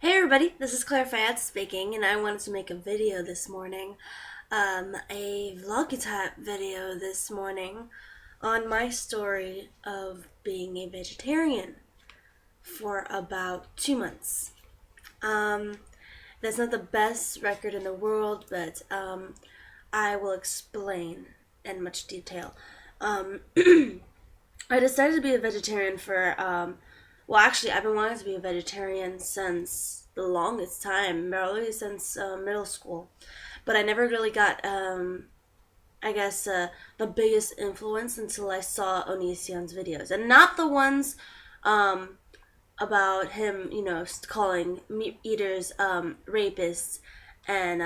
Hey everybody, this is Claire Fayette speaking, and I wanted to make a video this morning, a vloggy type video this morning on my story of being a vegetarian for about 2 months. That's not the best record in the world, but I will explain in much detail. I decided to be a vegetarian for actually, I've been wanting to be a vegetarian since the longest time, probably since middle school. But I never really got, the biggest influence until I saw Onision's videos. And not the ones about him, calling meat eaters rapists and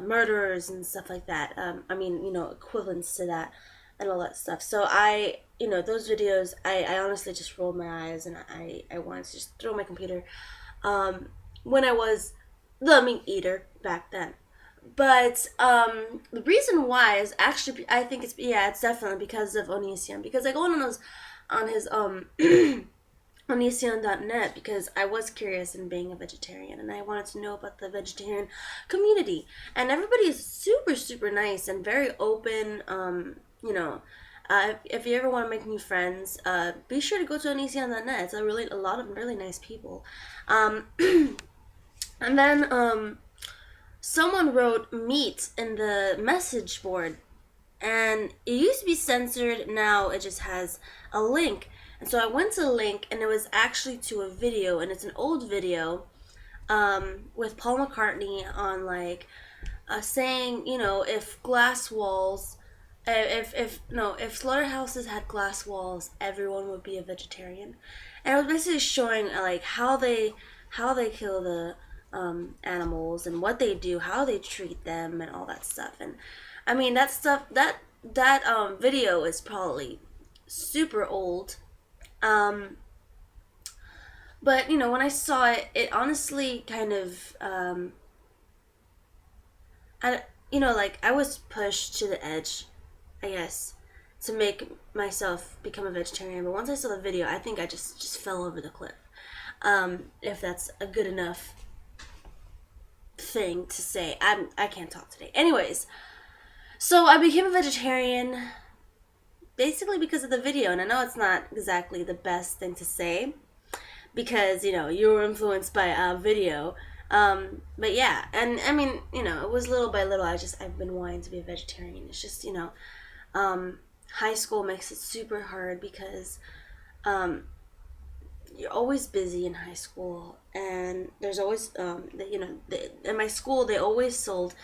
murderers and stuff like that. Equivalents to that and all that stuff. So those videos, I honestly just rolled my eyes and I wanted to just throw my computer when I was the meat eater back then. But the reason why is actually, I think it's definitely because of Onision. Because I go on his Onision.net because I was curious in being a vegetarian and I wanted to know about the vegetarian community. And everybody is super, super nice and very open. If you ever want to make new friends, be sure to go to Onision.net. It's a lot of really nice people. And then someone wrote meat in the message board, and it used to be censored. Now it just has a link. And so I went to the link, and it was actually to a video, and it's an old video with Paul McCartney on saying, if glass walls. If slaughterhouses had glass walls, everyone would be a vegetarian. And it was basically showing how they kill the animals and what they do, how they treat them, and all that stuff. And I mean that stuff that video is probably super old. But when I saw it, it honestly kind of I was pushed to the edge, I guess, to make myself become a vegetarian. But once I saw the video, I think I just fell over the cliff. If that's a good enough thing to say. I can't talk today. Anyways, so I became a vegetarian basically because of the video. And I know it's not exactly the best thing to say because, you were influenced by a video. But yeah, and I mean, it was little by little. I've been wanting to be a vegetarian. It's just, high school makes it super hard because, you're always busy in high school, and there's always, in my school, they always sold,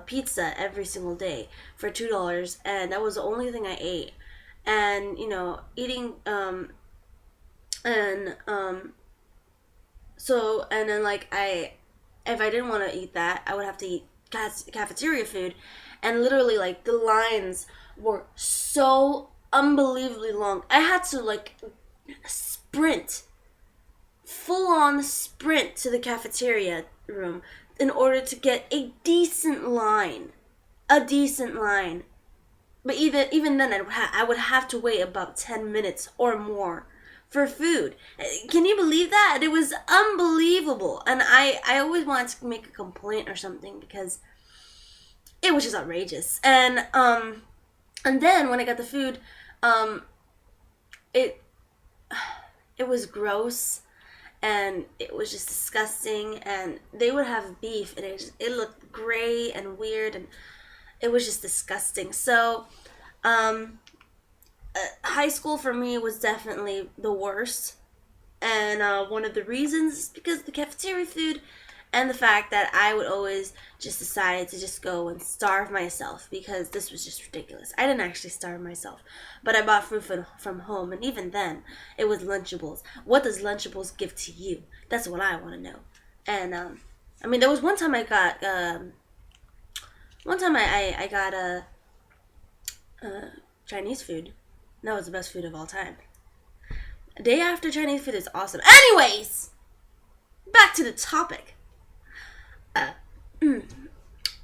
pizza every single day for $2, and that was the only thing I ate. And, eating, and then, if I didn't want to eat that, I would have to eat cafeteria food. And literally, the lines were so unbelievably long. I had to, sprint, full-on sprint to the cafeteria room in order to get a decent line. But even then, I would have to wait about 10 minutes or more for food. Can you believe that? It was unbelievable. And I always wanted to make a complaint or something because it was just outrageous. And then when I got the food, it was gross and it was just disgusting. And they would have beef and it looked gray and weird and it was just disgusting. So high school for me was definitely the worst, and one of the reasons is because of the cafeteria food and the fact that I would always just decide to just go and starve myself because this was just ridiculous. I didn't actually starve myself, but I bought food from home, and even then, it was Lunchables. What does Lunchables give to you? That's what I want to know. And there was one time I got Chinese food. That was the best food of all time. A day after Chinese food is awesome. Anyways, back to the topic.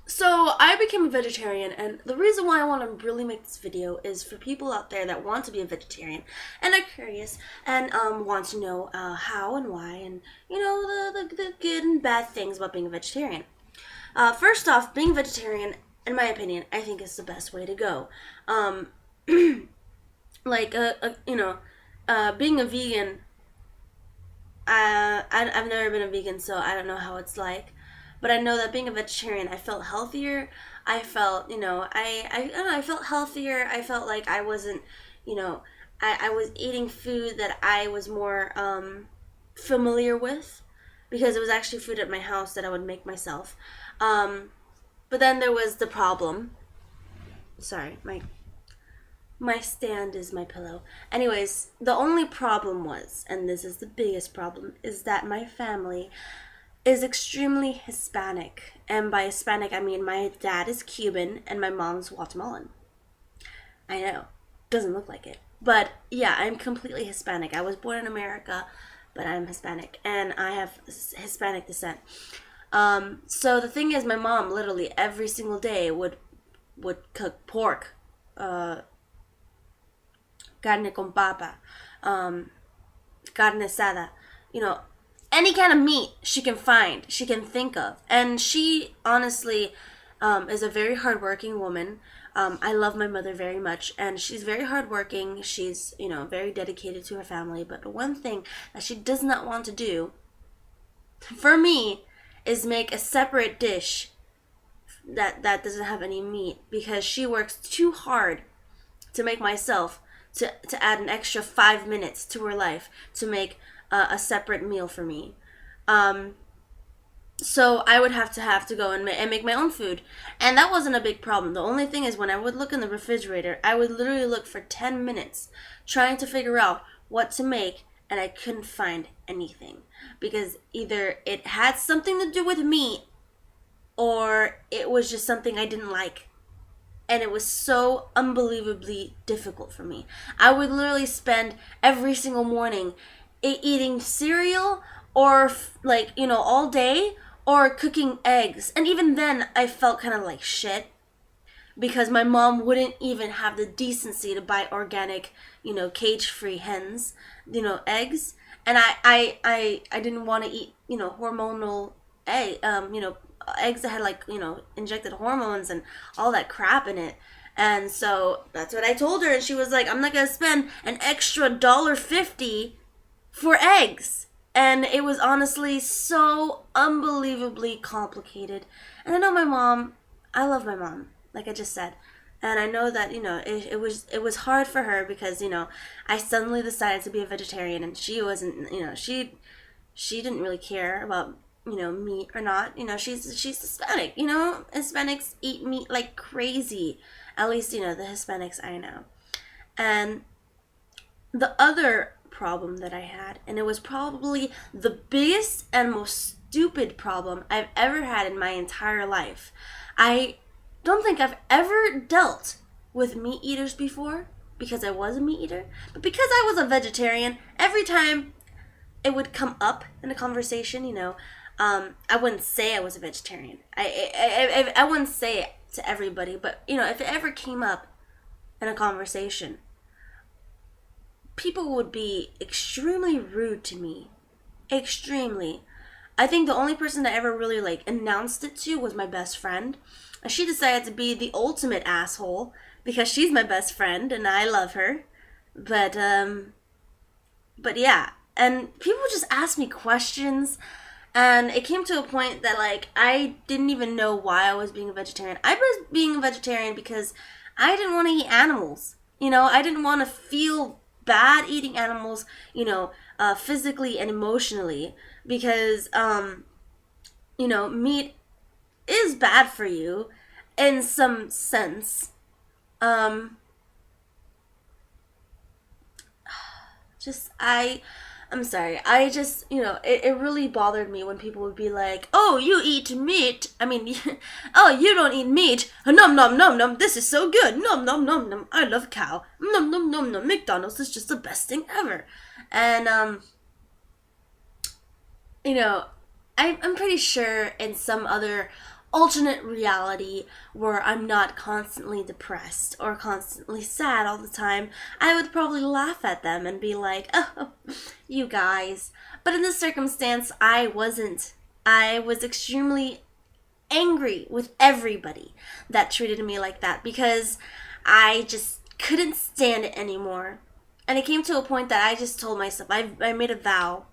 So I became a vegetarian, and the reason why I want to really make this video is for people out there that want to be a vegetarian and are curious and want to know how and why, and the the good and bad things about being a vegetarian. First off, being vegetarian, in my opinion, I think is the best way to go. Um, like, being a vegan, I've never been a vegan, so I don't know how it's like. But I know that being a vegetarian, I felt healthier. I felt, I don't know, I felt healthier. I felt like I wasn't, I was eating food that I was more familiar with because it was actually food at my house that I would make myself. Um, but then there was the problem. Sorry, my stand is my pillow. Anyways, the only problem was, and this is the biggest problem, is that my family is extremely Hispanic. And by Hispanic, I mean my dad is Cuban and my mom's Guatemalan. I know, doesn't look like it. But yeah, I'm completely Hispanic. I was born in America, but I'm Hispanic. And I have Hispanic descent. So the thing is, my mom literally every single day would cook pork, carne con papa, carne asada, you know, any kind of meat she can find, she can think of. And she honestly is a very hardworking woman. I love my mother very much, and she's very hardworking. She's, very dedicated to her family. But the one thing that she does not want to do, for me, is make a separate dish that doesn't have any meat, because she works too hard to make myself to add an extra 5 minutes to her life to make a separate meal for me. Um, so I would have to go and make my own food, and that wasn't a big problem. The only thing is, when I would look in the refrigerator, I would literally look for 10 minutes trying to figure out what to make, and I couldn't find anything because either it had something to do with meat or it was just something I didn't like. And it was so unbelievably difficult for me. I would literally spend every single morning eating cereal or all day, or cooking eggs. And even then I felt kind of like shit because my mom wouldn't even have the decency to buy organic, cage-free hens, eggs. And I didn't want to eat, hormonal eggs that had injected hormones and all that crap in it. And so that's what I told her, and she was like, I'm not gonna spend an extra $1.50 for eggs. And it was honestly so unbelievably complicated. And I know my mom, I love my mom, like I just said. And I know that, it was hard for her because, I suddenly decided to be a vegetarian, and she wasn't, she didn't really care about, meat or not. She's Hispanic. Hispanics eat meat like crazy. At least, the Hispanics I know. And the other problem that I had, and it was probably the biggest and most stupid problem I've ever had in my entire life. I don't think I've ever dealt with meat eaters before because I was a meat eater, but because I was a vegetarian, every time it would come up in a conversation, I wouldn't say I was a vegetarian. I wouldn't say it to everybody, but if it ever came up in a conversation, people would be extremely rude to me. Extremely. I think the only person that ever really announced it to was my best friend. And she decided to be the ultimate asshole because she's my best friend and I love her. But yeah. And people would just ask me questions. And it came to a point that I didn't even know why I was being a vegetarian. I was being a vegetarian because I didn't want to eat animals. I didn't want to feel bad eating animals, physically and emotionally, because meat is bad for you in some sense. I'm sorry. I just, it really bothered me when people would be like, oh, you eat meat. I mean, oh, you don't eat meat. Nom, nom, nom, nom. This is so good. Nom, nom, nom, nom. I love cow. Nom, nom, nom, nom. McDonald's is just the best thing ever. And, I'm pretty sure in some other alternate reality where I'm not constantly depressed or constantly sad all the time, I would probably laugh at them and be like, oh, you guys. But in this circumstance, I wasn't. I was extremely angry with everybody that treated me like that because I just couldn't stand it anymore. And it came to a point that I just told myself, I made a vow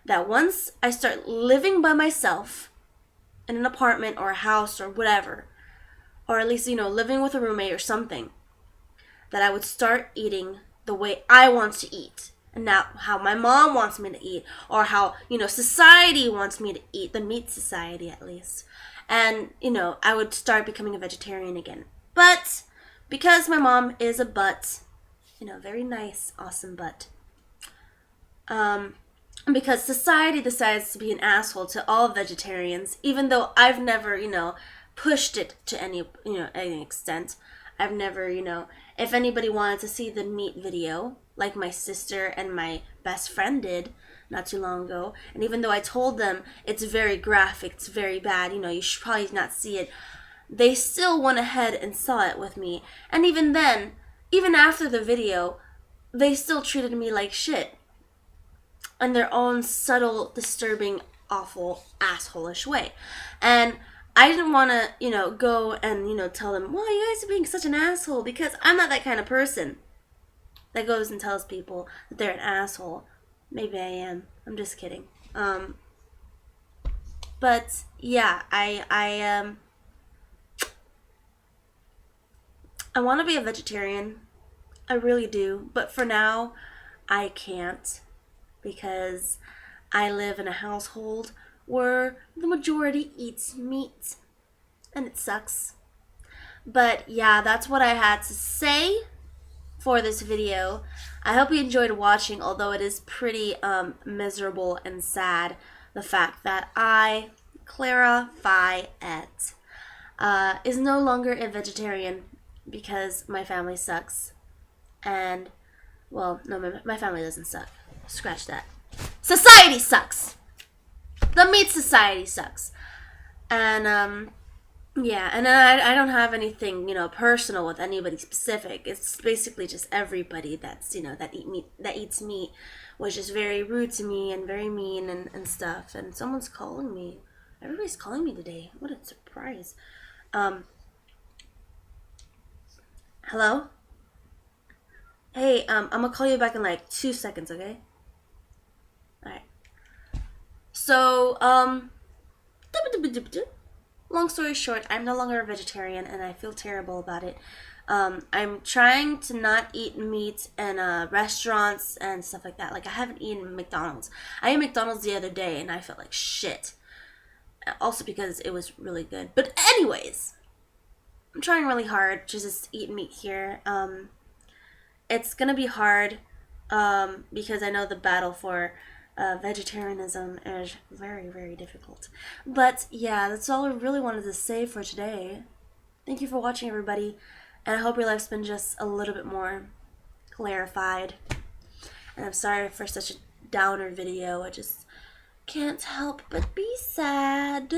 that once I start living by myself in an apartment or a house or whatever, or at least, living with a roommate or something, that I would start eating the way I want to eat. And not how my mom wants me to eat, or how, society wants me to eat, the meat society at least. And, I would start becoming a vegetarian again. But because my mom is a butt, very nice, awesome butt, because society decides to be an asshole to all vegetarians, even though I've never, pushed it to any extent. I've never, if anybody wanted to see the meat video, like my sister and my best friend did not too long ago, and even though I told them it's very graphic, it's very bad, you should probably not see it, they still went ahead and saw it with me. And even then, even after the video, they still treated me like shit in their own subtle, disturbing, awful, asshole-ish way. And I didn't want to, go and, tell them, well, you guys are being such an asshole, because I'm not that kind of person that goes and tells people that they're an asshole. Maybe I am. I'm just kidding. But yeah, I want to be a vegetarian. I really do. But for now, I can't, because I live in a household where the majority eats meat, and it sucks. But yeah, that's what I had to say for this video. I hope you enjoyed watching, although it is pretty miserable and sad, the fact that I, Clara Fayette, is no longer a vegetarian because my family sucks. And, well, no, my family doesn't suck. Scratch that. Society sucks! The meat society sucks. And, yeah, and I don't have anything, personal with anybody specific. It's basically just everybody that's, that eats meat was just very rude to me and very mean and stuff. And someone's calling me. Everybody's calling me today. What a surprise. Hello? Hey, I'm gonna call you back in like 2 seconds, okay? Alright. So, long story short, I'm no longer a vegetarian, and I feel terrible about it. I'm trying to not eat meat in restaurants and stuff like that. Like, I haven't eaten McDonald's. I ate McDonald's the other day, and I felt like shit. Also because it was really good. But anyways, I'm trying really hard to just eat meat here. It's gonna be hard because I know the battle for vegetarianism is very, very difficult. But yeah, that's all I really wanted to say for today. Thank you for watching, everybody, and I hope your life's been just a little bit more clarified. And I'm sorry for such a downer video. I just can't help but be sad.